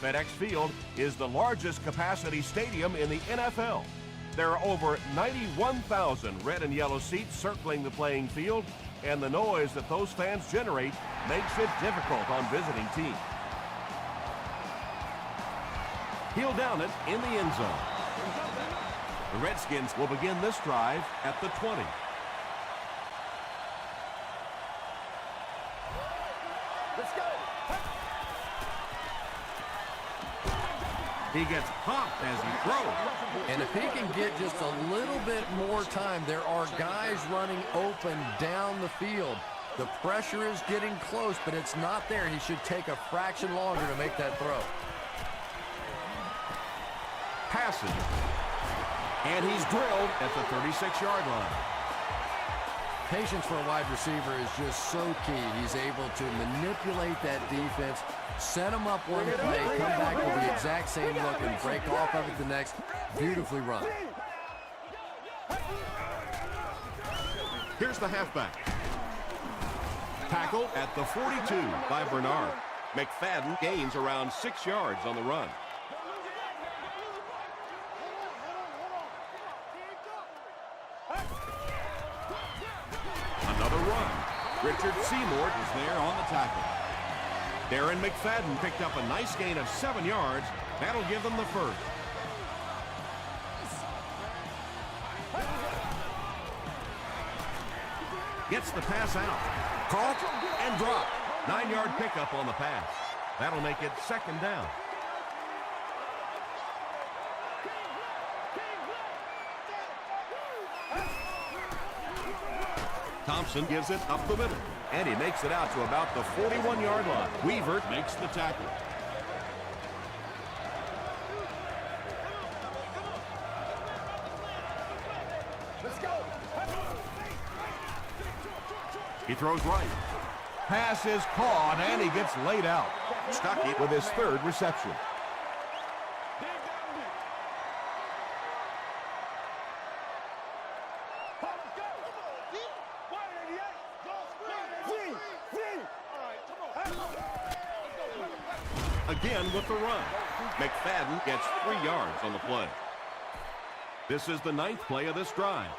FedEx Field is the largest capacity stadium in the NFL. There are over 91,000 red and yellow seats circling the playing field, and the noise that those fans generate makes it difficult on visiting teams. He'll down it in the end zone. The Redskins will begin this drive at the 20. Let's go. He gets popped as he throws. And if he can get just a little bit more time, there are guys running open down the field. The pressure is getting close, but it's not there. He should take a fraction longer to make that throw. Passes. And he's drilled at the 36-yard line. Patience for a wide receiver is just so key. He's able to manipulate that defense, set him up one play, come back with the exact same look, and break off of it the next. Beautifully run. Here's the halfback. Tackle at the 42 by Bernard. McFadden gains around 6 yards on the run. Another run. Richard Seymour is there on the tackle. Darren McFadden picked up a nice gain of 7 yards. That'll give them the first. Gets the pass out. Caught and dropped. 9-yard pickup on the pass. That'll make it second down. Thompson gives it up the middle, and he makes it out to about the 41-yard line. Weaver makes the tackle. Let's go. He throws right. Pass is caught, and he gets laid out. Stuckey with his third reception. Again with the run. McFadden gets 3 yards on the play. This is the 9th play of this drive.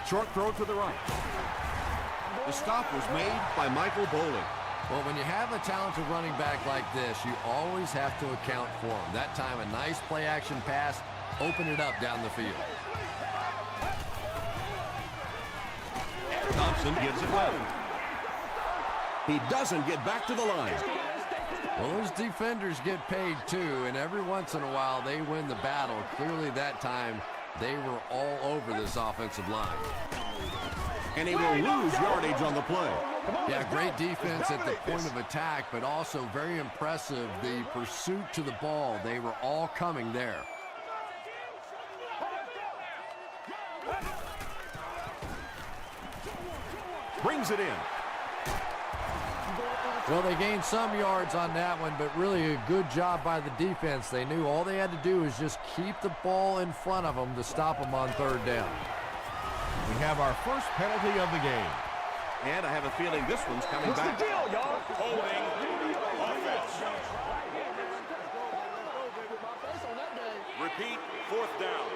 Short throw to the right. The stop was made by Michael Bowling. Well, when you have a talented running back like this, you always have to account for him. That time, a nice play-action pass, open it up down the field. Thompson gives it well. He doesn't get back to the line. Well, those defenders get paid too, and every once in a while they win the battle. Clearly that time they were all over this offensive line. And he will lose yardage on the play. Yeah, great defense at the point of attack, but also very impressive the pursuit to the ball. They were all coming there. Brings it in. Well, they gained some yards on that one, but really a good job by the defense. They knew all they had to do was just keep the ball in front of them to stop them on third down. We have our first penalty of the game. And I have a feeling this one's coming back. What's the deal, y'all? Holding offense. Repeat, 4th down.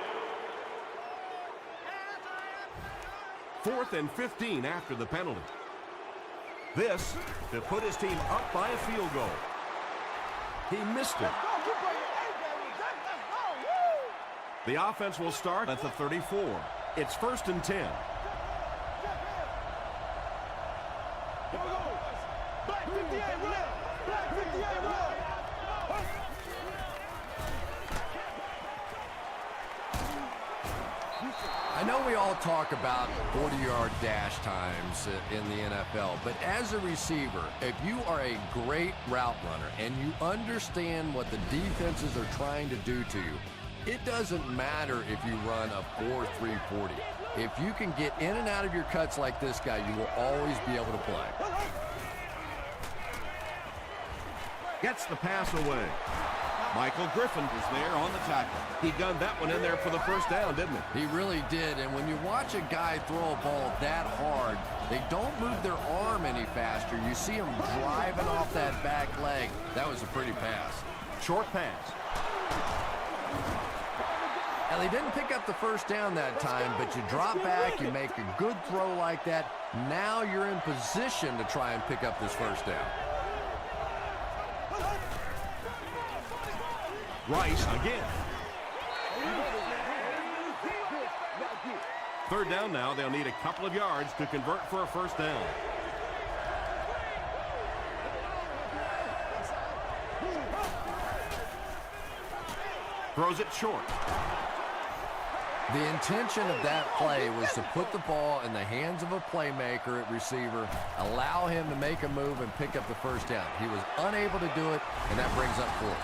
4th and 15 after the penalty. This to put his team up by a field goal. He missed it. The offense will start at the 34. It's 1st and 10. Black 58, run! Black 58, run! I know we all talk about 40-yard dash times in the NFL, but as a receiver, if you are a great route runner and you understand what the defenses are trying to do to you, it doesn't matter if you run a 4.3 40. If you can get in and out of your cuts like this guy, you will always be able to play. Gets the pass away. Michael Griffin was there on the tackle. He gunned that one in there for the first down, didn't he? He really did, and when you watch a guy throw a ball that hard, they don't move their arm any faster. You see him driving off that back leg. That was a pretty pass. Short pass. Now, they didn't pick up the first down that time, but you drop back, you make a good throw like that. Now you're in position to try and pick up this first down. Rice again. Third down now. They'll need a couple of yards to convert for a first down. Throws it short. The intention of that play was to put the ball in the hands of a playmaker at receiver, allow him to make a move and pick up the first down. He was unable to do it, and that brings up fourth.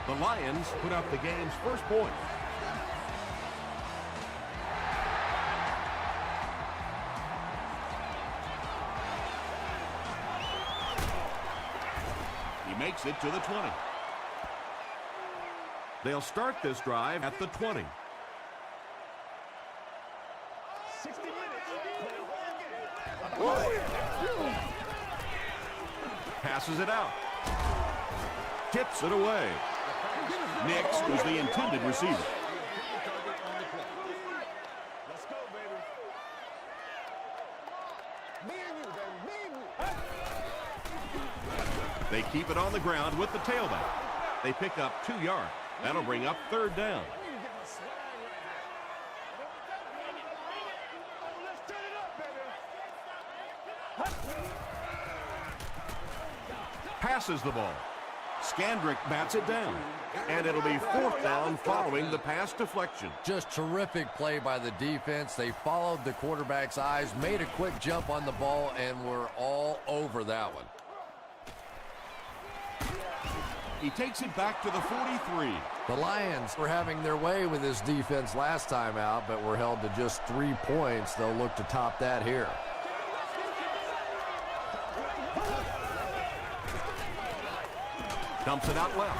The Lions put up the game's first point. He makes it to the 20. They'll start this drive at the 20. 60 minutes. Passes it out. Tips it away. Nix was the intended receiver. Let's go, baby. Me and you, baby. Me and you. They keep it on the ground with the tailback. They pick up 2 yards. That'll bring up third down. Let's turn it up, baby. Passes the ball. Skandrick bats it down. And it'll be fourth down following the pass deflection. Just terrific play by the defense. They followed the quarterback's eyes, made a quick jump on the ball, and were all over that one. He takes it back to the 43. The Lions were having their way with this defense last time out, but were held to just 3 points. They'll look to top that here. Dumps it out left.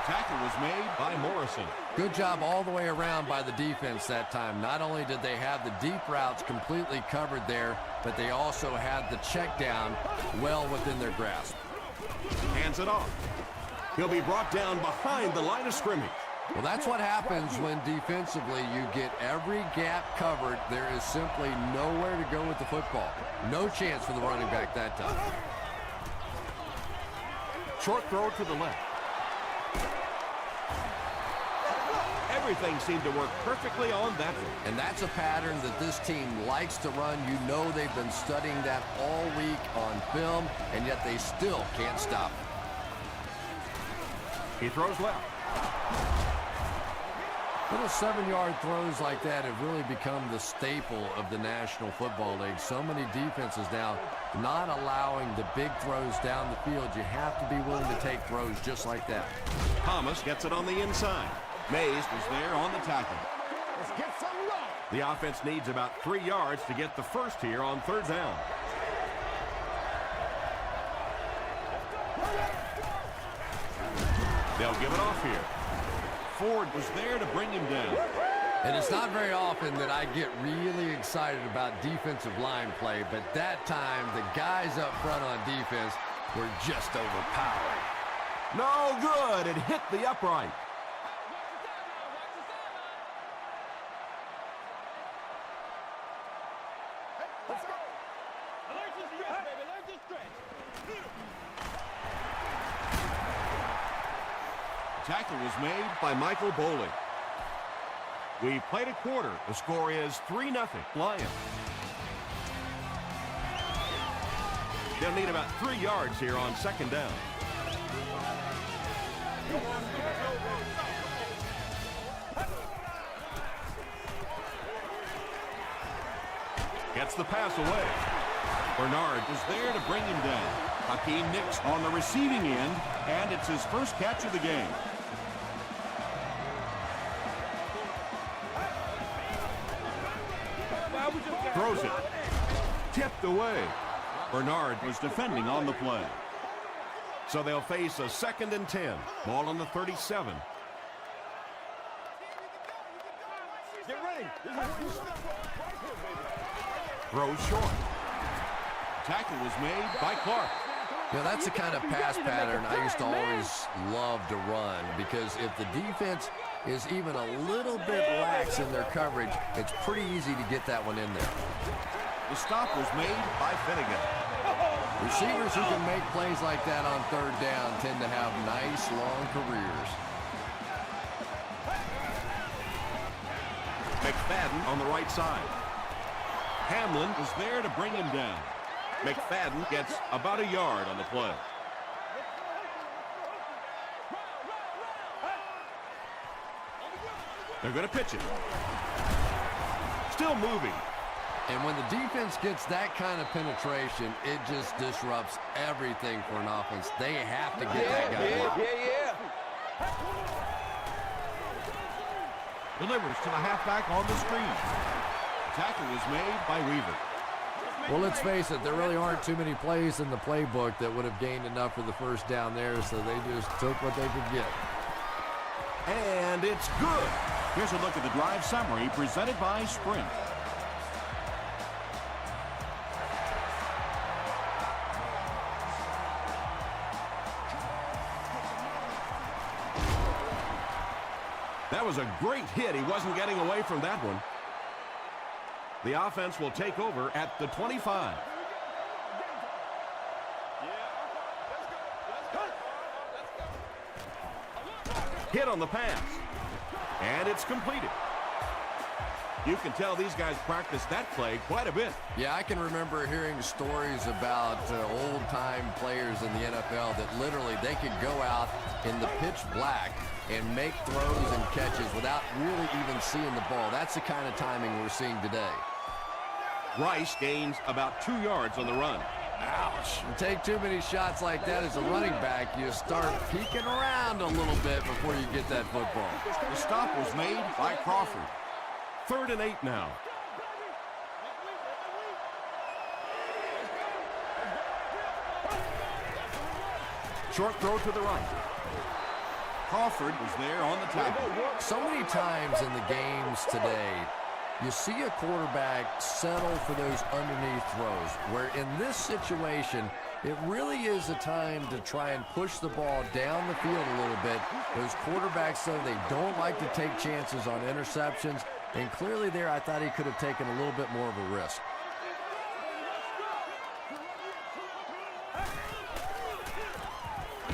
Tackle was made by Morrison. Good job all the way around by the defense that time. Not only did they have the deep routes completely covered there, but they also had the check down well within their grasp. Hands it off. He'll be brought down behind the line of scrimmage. Well, that's what happens when defensively you get every gap covered. There is simply nowhere to go with the football. No chance for the running back that time. Short throw to the left. Everything seemed to work perfectly on that one. And that's a pattern that this team likes to run. You know they've been studying that all week on film, and yet they still can't stop it. He throws left. Little 7-yard throws like that have really become the staple of the National Football League. So many defenses now not allowing the big throws down the field. You have to be willing to take throws just like that. Thomas gets it on the inside. Mays was there on the tackle. Let's get some love. The offense needs about 3 yards to get the first here on third down. They'll give it off here. Ford was there to bring him down. And it's not very often that I get really excited about defensive line play, but that time the guys up front on defense were just overpowering. No good. It hit the upright. Let's go. Alert to stretch, baby. Alert to stretch. Tackle was made by Michael Bowling. We played a quarter. The score is 3-0 Lions. They'll need about 3 yards here on second down. Gets the pass away. Bernard was there to bring him down. Hakeem Nicks on the receiving end, and it's his first catch of the game. Throws it. Tipped away. Bernard was defending on the play. So they'll face a 2nd and 10. Ball on the 37. Get ready. Throws short. Tackle was made by Clark. You know, that's the kind of pass pattern I used to always love to run, because if the defense is even a little bit lax in their coverage, it's pretty easy to get that one in there. The stop was made by Finnegan. Receivers who can make plays like that on 3rd down tend to have nice, long careers. McFadden on the right side. Hamlin was there to bring him down. McFadden gets about a yard on the play. They're going to pitch it. Still moving. And when the defense gets that kind of penetration, it just disrupts everything for an offense. They have to get that guy. Delivers to the halfback on the screen. Tackle was made by Weaver. Well, let's face it, there really aren't too many plays in the playbook that would have gained enough for the first down there, so they just took what they could get. And it's good. Here's a look at the drive summary presented by Sprint. That was a great hit. He wasn't getting away from that one. The offense will take over at the 25. Hit on the pass. And it's completed. You can tell these guys practice that play quite a bit. Yeah, I can remember hearing stories about old-time players in the NFL that literally they could go out in the pitch black and make throws and catches without really even seeing the ball. That's the kind of timing we're seeing today. Rice gains about 2 yards on the run. Ouch. You take too many shots like that as a running back, you start peeking around a little bit before you get that football. The stop was made by Crawford. 3rd and 8 now. Short throw to the right. Crawford was there on the tackle. So many times in the games today, you see a quarterback settle for those underneath throws, where in this situation, it really is a time to try and push the ball down the field a little bit. Those quarterbacks, though, they don't like to take chances on interceptions, and clearly there I thought he could have taken a little bit more of a risk.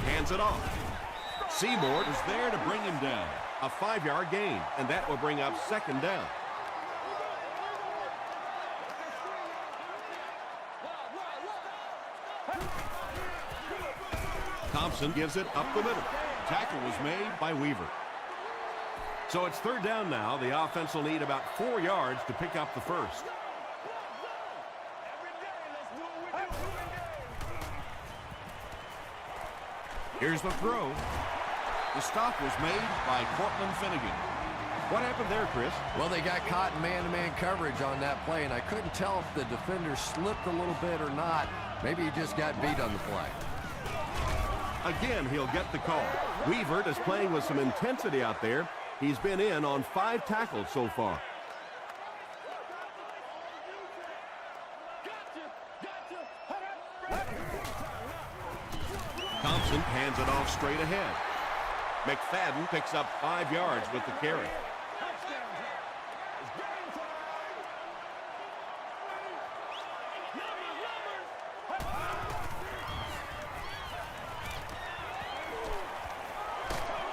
Hands it off. Seymour is there to bring him down. A 5-yard gain, and that will bring up 2nd down. Thompson gives it up the middle. Tackle was made by Weaver. So it's 3rd down now. The offense will need about 4 yards to pick up the first. Here's the throw. The stop was made by Cortland Finnegan. What happened there, Chris? Well, they got caught in man-to-man coverage on that play, and I couldn't tell if the defender slipped a little bit or not. Maybe he just got beat on the play. Again, he'll get the call. Weaver is playing with some intensity out there. He's been in on 5 tackles so far. Thompson hands it off straight ahead. McFadden picks up 5 yards with the carry.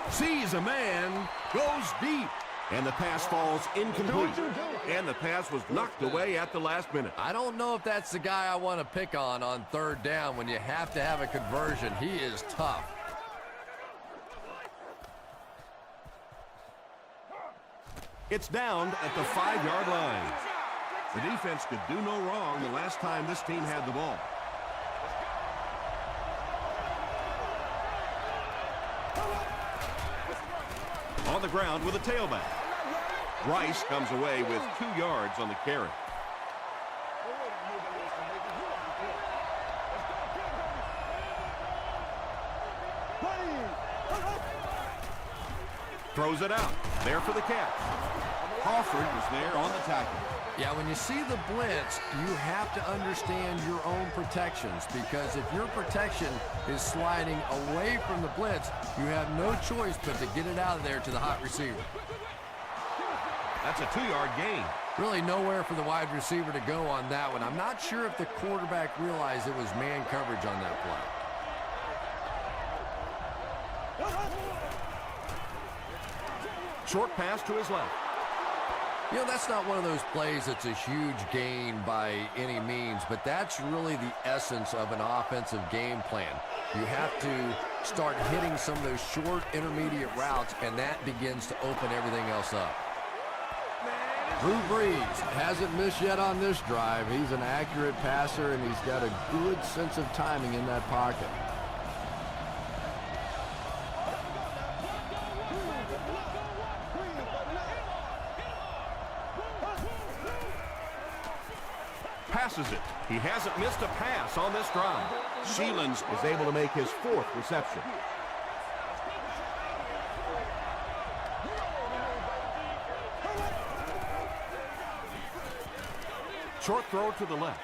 Sees a man, goes deep, and the pass falls incomplete. And the pass was knocked away at the last minute. I don't know if that's the guy I want to pick on 3rd down when you have to have a conversion. He is tough. It's down at the 5-yard line. The defense could do no wrong the last time this team had the ball. On the ground with a tailback. Rice comes away with 2 yards on the carry. Throws it out. There for the catch. Crawford was there on the tackle. Yeah, when you see the blitz, you have to understand your own protections, because if your protection is sliding away from the blitz, you have no choice but to get it out of there to the hot receiver. That's a 2-yard gain. Really nowhere for the wide receiver to go on that one. I'm not sure if the quarterback realized it was man coverage on that play. Short pass to his left. You know, that's not one of those plays that's a huge gain by any means, but that's really the essence of an offensive game plan. You have to start hitting some of those short intermediate routes, and that begins to open everything else up. Drew Brees hasn't missed yet on this drive. He's an accurate passer, and he's got a good sense of timing in that pocket. Passes it. He hasn't missed a pass on this drive. Sheelan's is able to make his 4th reception. Short throw to the left.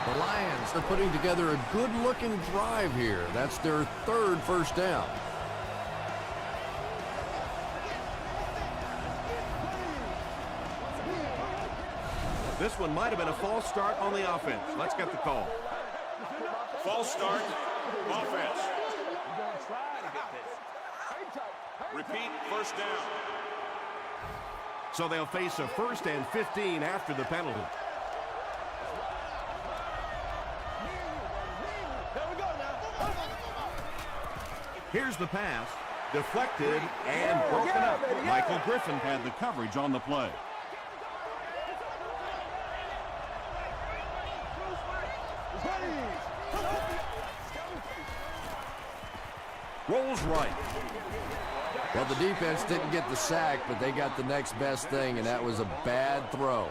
The Lions are putting together a good-looking drive here. That's their 3rd first down. This one might have been a false start on the offense. Let's get the call. False start. Offense. Repeat, first down. So they'll face a 1st and 15 after the penalty. Here's the pass. Deflected and broken up. Michael Griffin had the coverage on the play. Rolls right. Well, the defense didn't get the sack, but they got the next best thing, and that was a bad throw.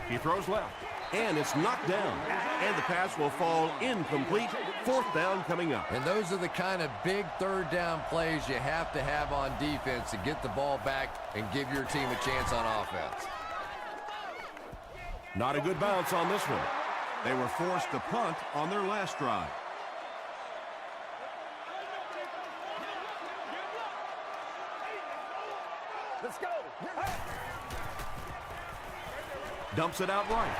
He throws left, and it's knocked down. And the pass will fall incomplete. 4th down coming up. And those are the kind of big 3rd down plays you have to have on defense to get the ball back and give your team a chance on offense. Not a good bounce on this one. They were forced to punt on their last drive. Let's go. Dumps it out right.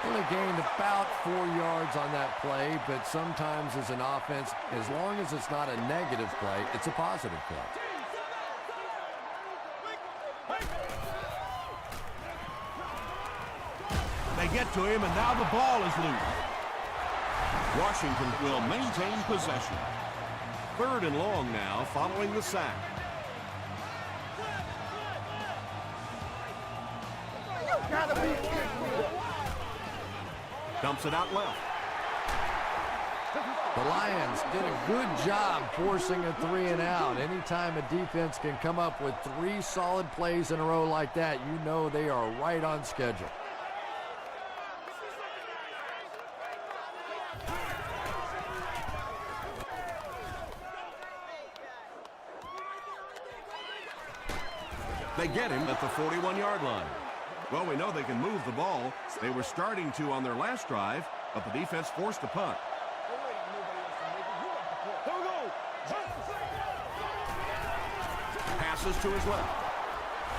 Only gained about 4 yards on that play, but sometimes as an offense, as long as it's not a negative play, it's a positive play. They get to him, and now the ball is loose. Washington will maintain possession. 3rd and long now following the sack. Dumps it out left. The Lions did a good job forcing a 3-and-out. Anytime a defense can come up with 3 solid plays in a row like that, you know they are right on schedule. They get him at the 41-yard line. Well, we know they can move the ball. They were starting to on their last drive, but the defense forced a punt. Passes to his left.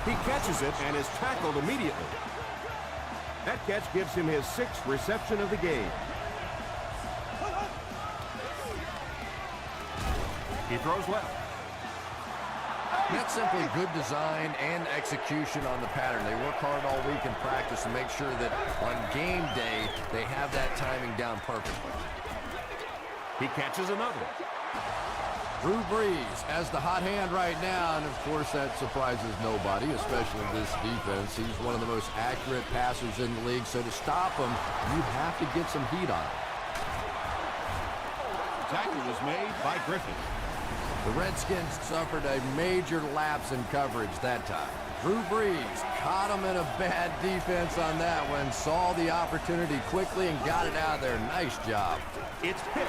He catches it and is tackled immediately. That catch gives him his 6th reception of the game. He throws left. That's simply good design and execution on the pattern. They work hard all week in practice to make sure that on game day they have that timing down perfectly. He catches another. Drew Brees has the hot hand right now, and of course that surprises nobody, especially this defense. He's one of the most accurate passers in the league, so to stop him, you have to get some heat on him. Tackle was made by Griffin. The Redskins suffered a major lapse in coverage that time. Drew Brees caught him in a bad defense on that one, saw the opportunity quickly and got it out of there. Nice job. It's picked.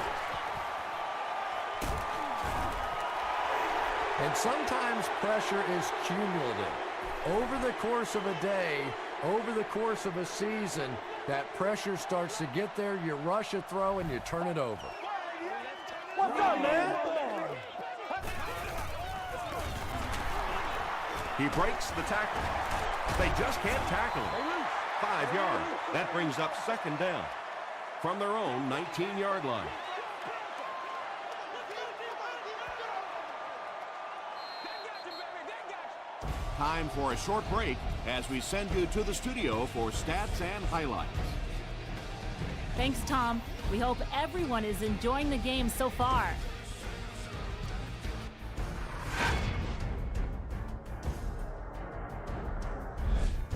And sometimes pressure is cumulative. Over the course of a day, over the course of a season, that pressure starts to get there, you rush a throw, and you turn it over. What's up, man? He breaks the tackle. They just can't tackle him. 5 yards. That brings up second down from their own 19-yard line. Time for a short break as we send you to the studio for stats and highlights. Thanks, Tom. We hope everyone is enjoying the game so far.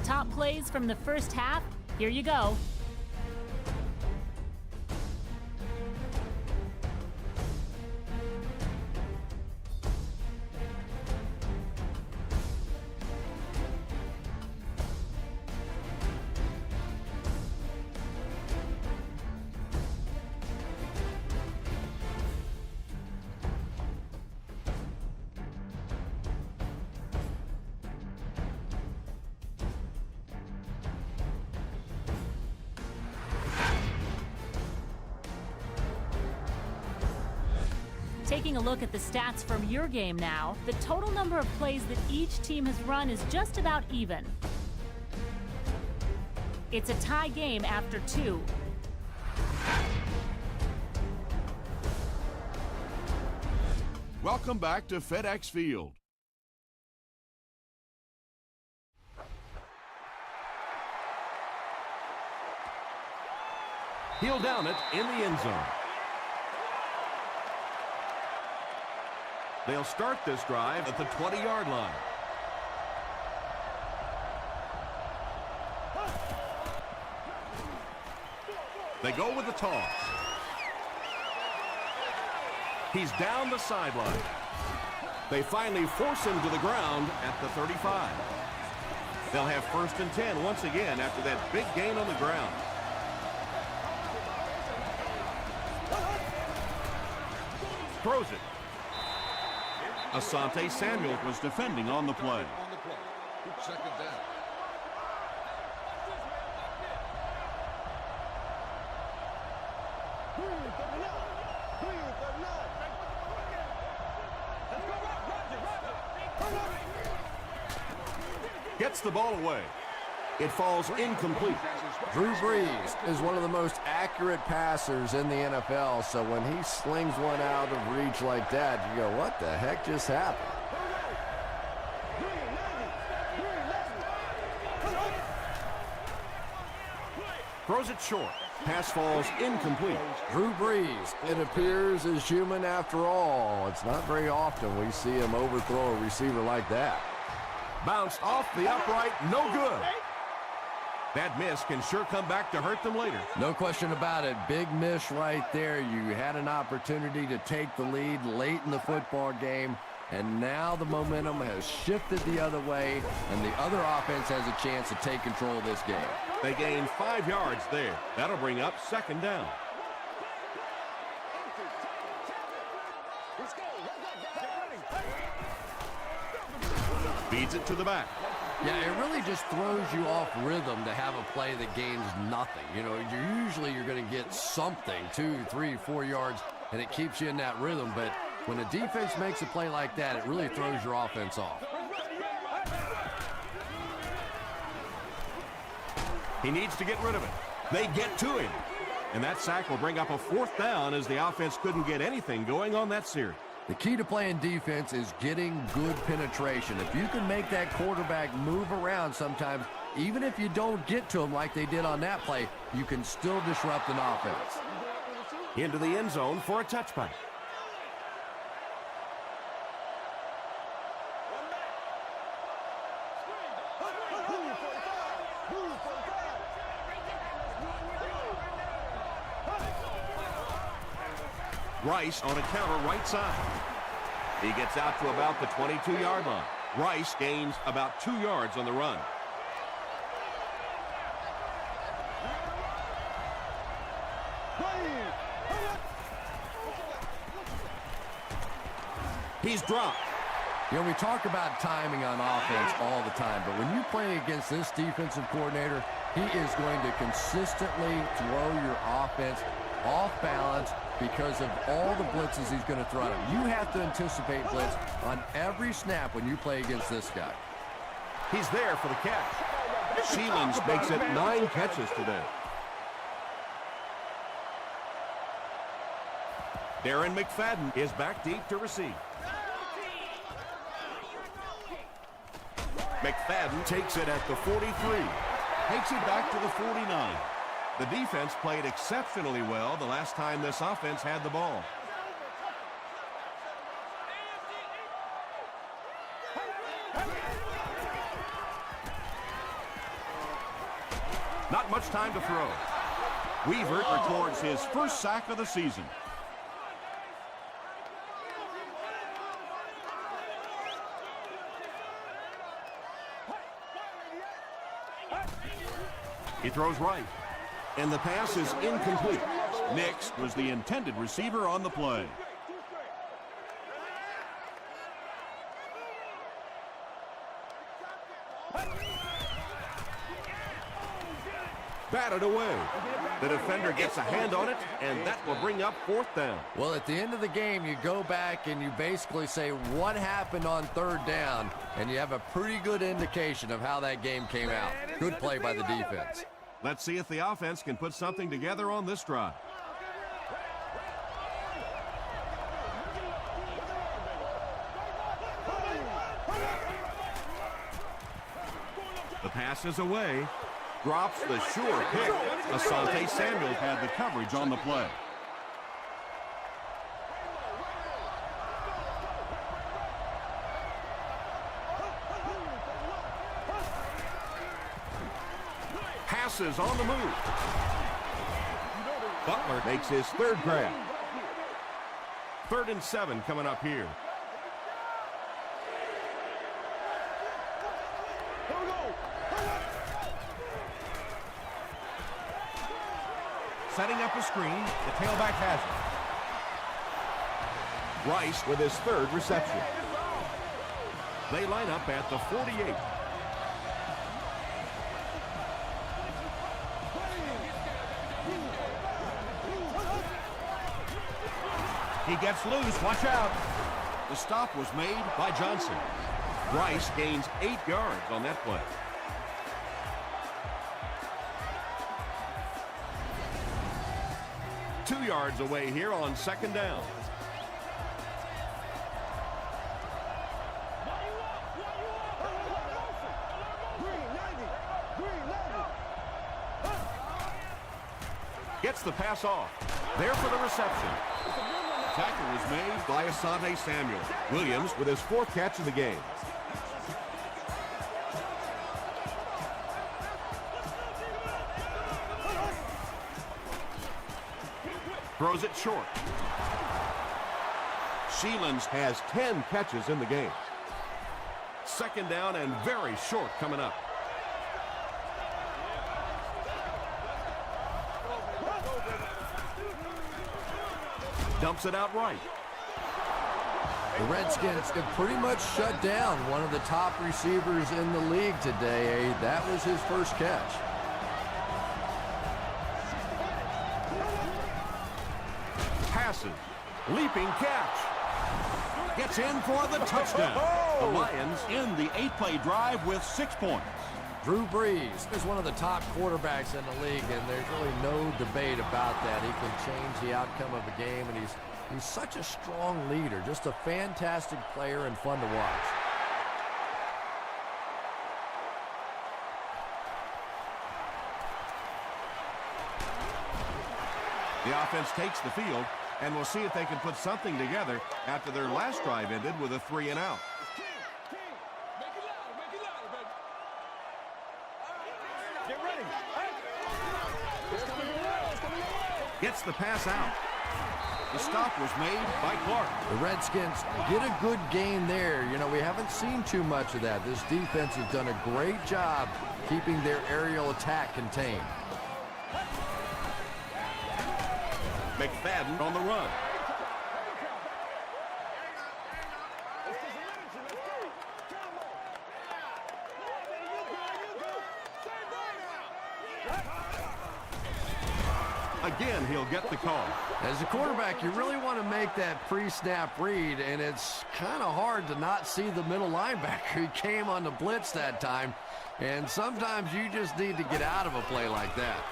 Top plays from the first half. Here you go. Taking a look at the stats from your game now, the total number of plays that each team has run is just about even. It's a tie game after 2. Welcome back to FedEx Field. He'll down it in the end zone. They'll start this drive at the 20-yard line. They go with the toss. He's down the sideline. They finally force him to the ground at the 35. They'll have 1st and 10 once again after that big gain on the ground. Throws it. Asante Samuel was defending on the play. Second down. gets the ball away. It falls incomplete. Drew Brees is one of the most accurate passers in the NFL, so when he slings one out of reach like that, you go, what the heck just happened? Throws it short. Pass falls incomplete. Drew Brees, it appears, is human after all. It's not very often we see him overthrow a receiver like that. Bounced off the upright, no good. That miss can sure come back to hurt them later. No question about it. Big miss right there. You had an opportunity to take the lead late in the football game, and now the momentum has shifted the other way, and the other offense has a chance to take control of this game. They gain 5 yards there. That'll bring up second down. Feeds it to the back. Yeah, it really just throws you off rhythm to have a play that gains nothing. You know, you're going to get something, 2, 3, 4 yards, and it keeps you in that rhythm. But when a defense makes a play like that, it really throws your offense off. He needs to get rid of it. They get to him. And that sack will bring up a 4th down as the offense couldn't get anything going on that series. The key to playing defense is getting good penetration. If you can make that quarterback move around sometimes, even if you don't get to him like they did on that play, you can still disrupt an offense. Into the end zone for a touchback. Rice on a counter right side. He gets out to about the 22-yard line. Rice gains about 2 yards on the run. He's dropped. You know, we talk about timing on offense all the time, but when you play against this defensive coordinator, he is going to consistently throw your offense off balance because of all the blitzes he's going to throw at him. You have to anticipate blitz on every snap when you play against this guy. He's there for the catch. Sheelands makes it 9 catches today. Darren McFadden is back deep to receive. McFadden takes it at the 43. Takes it back to the 49. The defense played exceptionally well the last time this offense had the ball. Not much time to throw. Weaver records his first sack of the season. He throws right. And the pass is incomplete. Nix was the intended receiver on the play. Batted away. The defender gets a hand on it, and that will bring up 4th down. Well, at the end of the game, you go back and you basically say what happened on 3rd down, and you have a pretty good indication of how that game came out. Good play by the defense. Let's see if the offense can put something together on this drive. The pass is away. Drops the sure pick. Asante Samuel had the coverage on the play. Passes on the move. Butler makes his 3rd grab. 3rd and 7 coming up here. Setting up a screen, the tailback has it. Rice with his 3rd reception. They line up at the 48. He gets loose, watch out. The stop was made by Johnson. Rice gains 8 yards on that play. Two yards away here on 2nd down. Gets the pass off. There for the reception. Tackle was made by Asante Samuel. Williams with his 4th catch of the game. Throws it short. Sheelands has 10 catches in the game. 2nd down and very short coming up. Dumps it out right. The Redskins have pretty much shut down one of the top receivers in the league today. That was his first catch. Passes. Leaping catch. Gets in for the touchdown. The Lions In the 8-play drive with 6 points. Drew Brees is one of the top quarterbacks in the league, and there's really no debate about that. He can change the outcome of a game, and he's such a strong leader, just a fantastic player and fun to watch. The offense takes the field, and we'll see if they can put something together after their last drive ended with a 3 and out. Gets the pass out. The stop was made by Clark. The Redskins get a good gain there. You know, we haven't seen too much of that. This defense has done a great job keeping their aerial attack contained. McFadden on the run. Again, he'll get the call. As a quarterback, you really want to make that pre-snap read, and it's kind of hard to not see the middle linebacker. He came on the blitz that time, and sometimes you just need to get out of a play like that.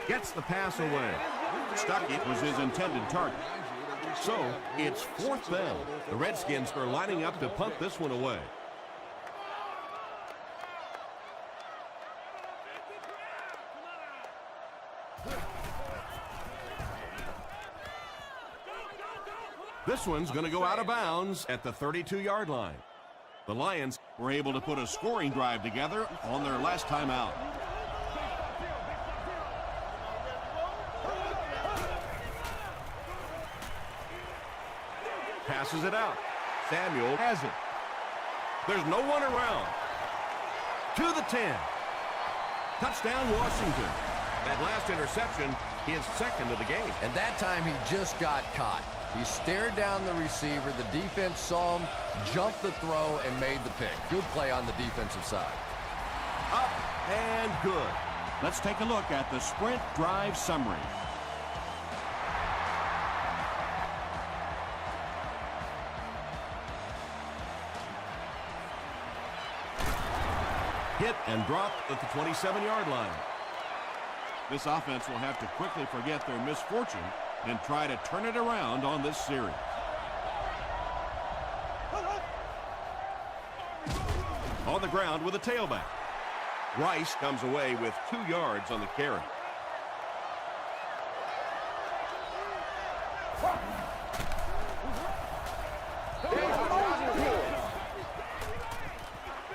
Gets the pass away. Stuckey was his intended target. So, it's 4th down. The Redskins are lining up to punt this one away. This one's going to go out of bounds at the 32-yard line. The Lions were able to put a scoring drive together on their last time out. Passes it out. Samuel has it. There's no one around. To the 10. Touchdown, Washington. That last interception, his second of the game. And that time he just got caught. He stared down the receiver. The defense saw him, jumped the throw, and made the pick. Good play on the defensive side. Up and good. Let's take a look at the sprint drive summary. Hit and drop at the 27-yard line. This offense will have to quickly forget their misfortune and try to turn it around on this series. On the ground with a tailback. Rice comes away with 2 yards on the carry.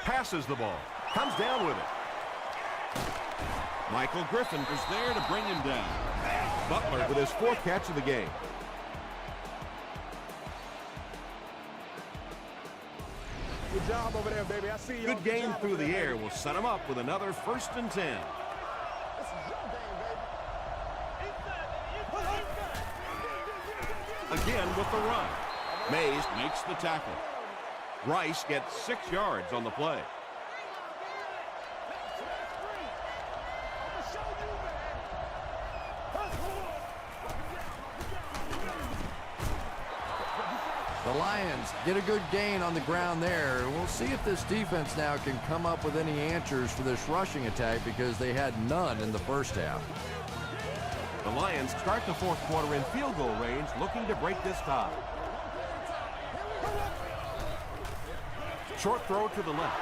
Passes the ball. Comes down with it. Michael Griffin is there to bring him down. Butler with his 4th catch of the game. Good job over there, baby. I see you. Good game through the air will set him up with another 1st and 10. Again with the run. Mays makes the tackle. Rice gets 6 yards on the play. The Lions get a good gain on the ground there. We'll see if this defense now can come up with any answers for this rushing attack because they had none in the first half. The Lions start the 4th quarter in field goal range, looking to break this tie. Short throw to the left.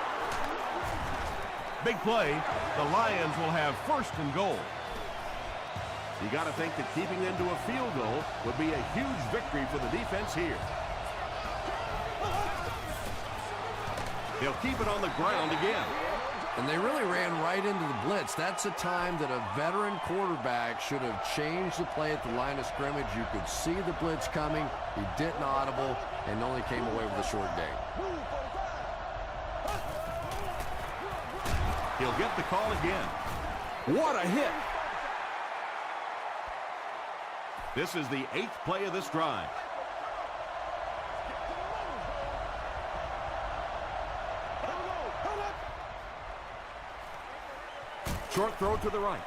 Big play. The Lions will have 1st and goal. You got to think that keeping them to a field goal would be a huge victory for the defense here. They'll keep it on the ground again. And they really ran right into the blitz. That's a time that a veteran quarterback should have changed the play at the line of scrimmage. You could see the blitz coming. He didn't audible and only came away with a short gain. He'll get the call again. What a hit. This is the 8th play of this drive. Short throw to the right.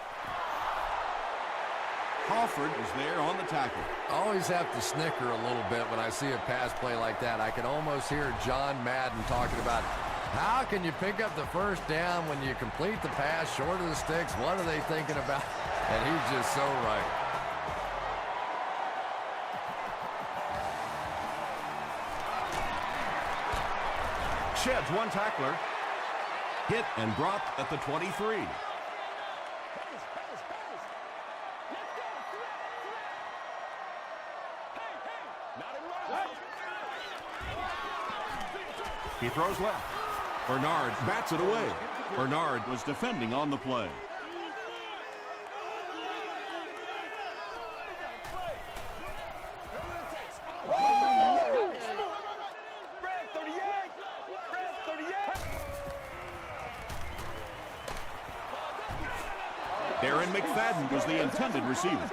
Crawford is there on the tackle. I always have to snicker a little bit when I see a pass play like that. I can almost hear John Madden talking about how can you pick up the 1st down when you complete the pass short of the sticks? What are they thinking about? And he's just so right. Sheds one tackler. Hit and dropped at the 23. He throws left. Bernard bats it away. Bernard was defending on the play. Darren McFadden was the intended receiver.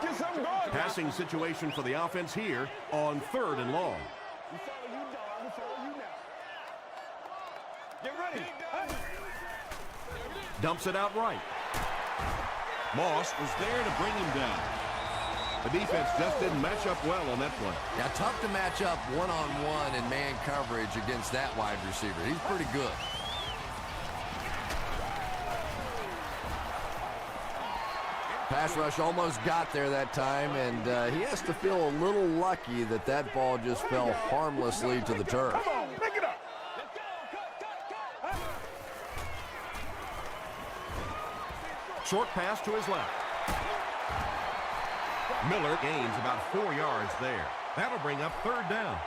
Passing situation for the offense here on 3rd and long. We follow you, dog. We follow you now. Get ready. Hey. Dumps it out right. Moss was there to bring him down. The defense just didn't match up well on that play. Now, tough to match up one-on-one in man coverage against that wide receiver. He's pretty good. Pass rush almost got there that time, and he has to feel a little lucky that that ball just fell harmlessly to the turf. Come on, pick it up. Short pass to his left. Miller gains about 4 yards there. That'll bring up 3rd down.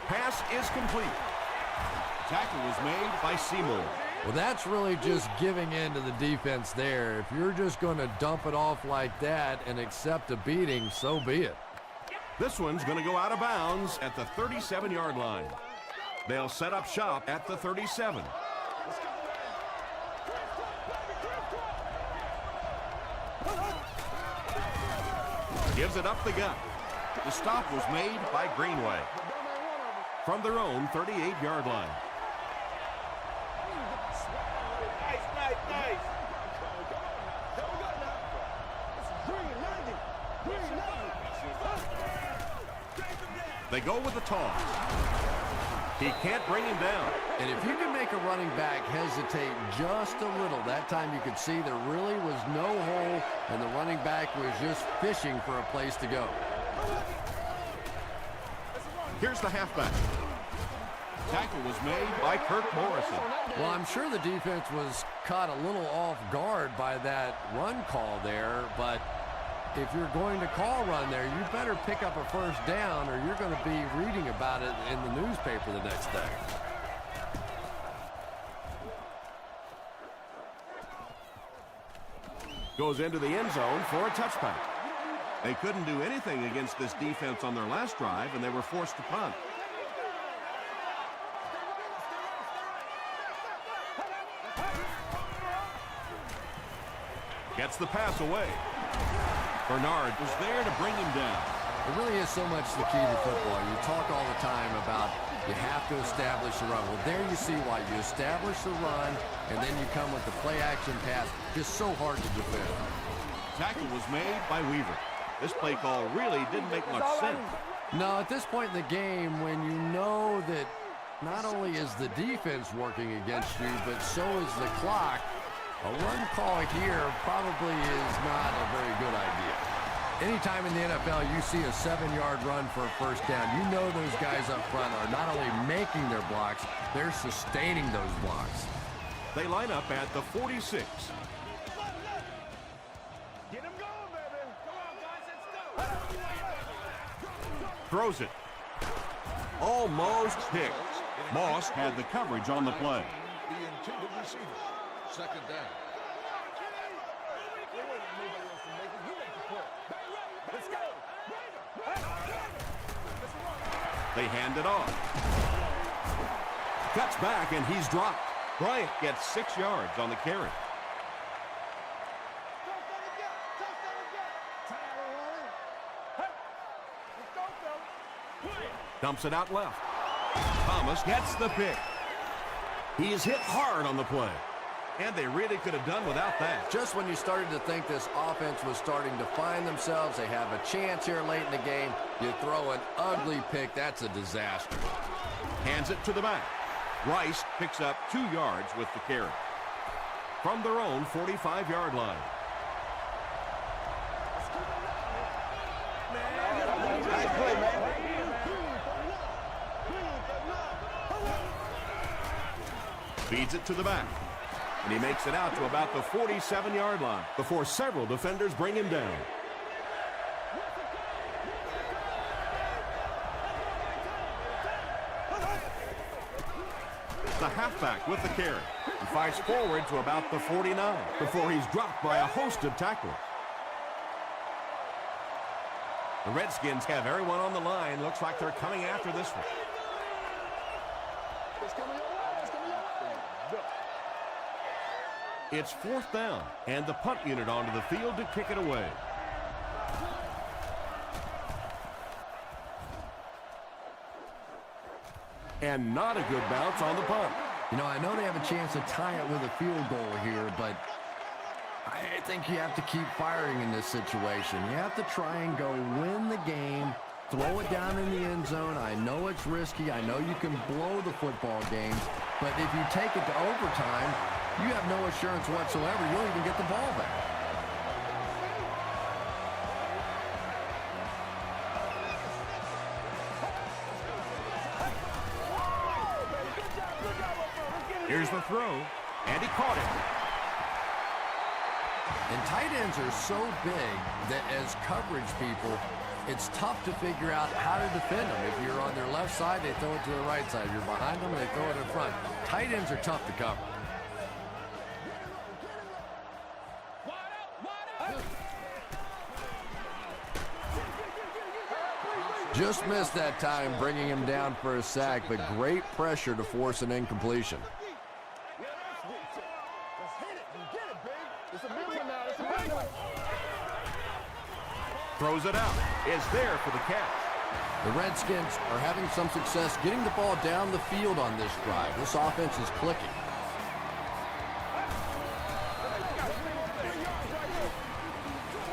Pass is complete. Tackle was made by Seymour. Well, that's really just giving in to the defense there. If you're just going to dump it off like that and accept a beating, so be it. This one's going to go out of bounds at the 37-yard line. They'll set up shop at the 37. Gives it up the gut. The stop was made by Greenway from their own 38-yard line. Nice. They go with the toss. He can't bring him down. And if you can make a running back hesitate just a little, that time you could see there really was no hole, and the running back was just fishing for a place to go. Here's the halfback. Tackle was made by Kirk Morrison. Well, I'm sure the defense was caught a little off guard by that run call there, but if you're going to call run there, you better pick up a 1st down or you're going to be reading about it in the newspaper the next day. Goes into the end zone for a touchback. They couldn't do anything against this defense on their last drive, and they were forced to punt. Gets the pass away. Bernard was there to bring him down. It really is so much the key to football. You talk all the time about you have to establish the run. Well, there you see why. You establish the run, and then you come with the play-action pass. Just so hard to defend. Tackle was made by Weaver. This play call really didn't make much sense. No, at this point in the game, when you know that not only is the defense working against you, but so is the clock, a run call here probably is not a very good idea. Anytime in the NFL you see a 7-yard run for a 1st down, you know those guys up front are not only making their blocks, they're sustaining those blocks. They line up at the 46. Get him going, baby. Come on, guys, let's go. Throws it. Almost picked. Moss had the coverage on the play. The intended receiver. 2nd down. They hand it off. Cuts back, and he's dropped. Bryant gets 6 yards on the carry. Dumps it out left. Thomas gets the pick. He is hit hard on the play. And they really could have done without that. Just when you started to think this offense was starting to find themselves, they have a chance here late in the game, you throw an ugly pick, that's a disaster. Hands it to the back. Rice picks up 2 yards with the carry. From their own 45-yard line. Nice play, man. Feeds it to the back. And he makes it out to about the 47-yard line before several defenders bring him down. The halfback with the carry. He fights forward to about the 49 before he's dropped by a host of tacklers. The Redskins have everyone on the line. Looks like they're coming after this one. It's 4th down, and the punt unit onto the field to kick it away. And not a good bounce on the punt. You know, I know they have a chance to tie it with a field goal here, but I think you have to keep firing in this situation. You have to try and go win the game, throw it down in the end zone. I know it's risky. I know you can blow the football game, but if you take it to overtime, you have no assurance whatsoever you'll even get the ball back. Here's the throw, and he caught it. And tight ends are so big that as coverage people, it's tough to figure out how to defend them. If you're on their left side, they throw it to the right side. If you're behind them, they throw it in front. Tight ends are tough to cover. Just missed that time, bringing him down for a sack, but great pressure to force an incompletion. Throws it out. Is there for the catch. The Redskins are having some success getting the ball down the field on this drive. This offense is clicking.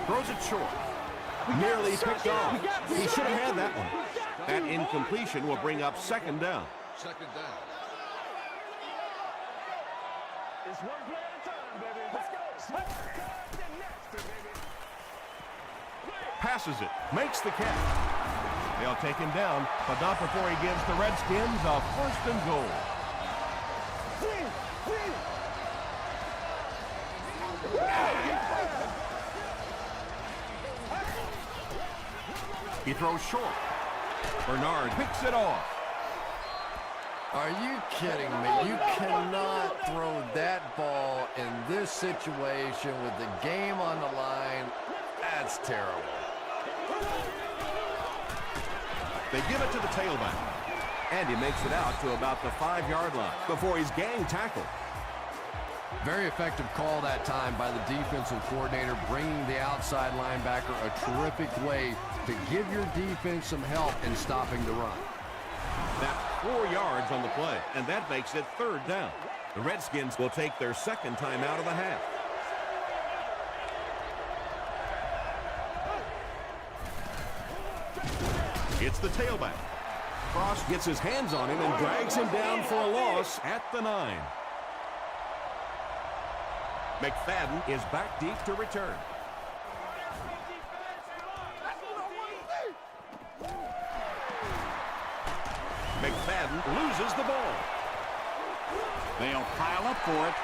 Throws it short. Nearly picked off. He should have had that one. That incompletion will bring up 2nd down. 2nd down. It's one play at a time, baby. Let's go. Passes it. Makes the catch. They'll take him down, but not before he gives the Redskins a 1st and goal. He throws short. Bernard picks it off. Are you kidding me? You cannot throw that ball in this situation with the game on the line. That's terrible. They give it to the tailback. And he makes it out to about the 5-yard line before he's gang tackled. Very effective call that time by the defensive coordinator, bringing the outside linebacker a terrific way to give your defense some help in stopping the run. That's 4 yards on the play, and that makes it 3rd down. The Redskins will take their 2nd time out of the half. It's the tailback. Cross gets his hands on him and drags him down for a loss at the 9. McFadden is back deep to return. McFadden loses the ball. They'll pile up for it.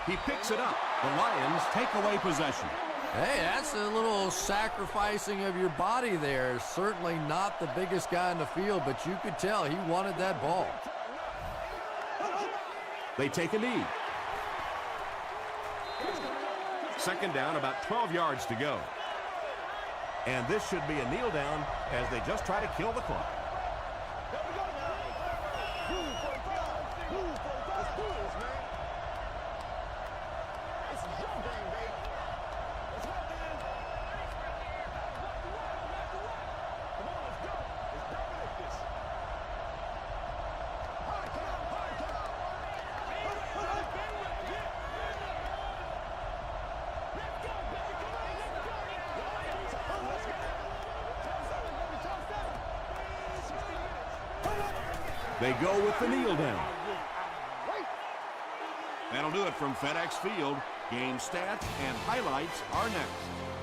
He picks it up. The Lions take away possession. Hey, that's a little sacrificing of your body there. Certainly not the biggest guy in the field, but you could tell he wanted that ball. They take a knee. 2nd down, about 12 yards to go. And this should be a kneel down as they just try to kill the clock. They go with the kneel down. That'll do it from FedEx Field. Game stats and highlights are next.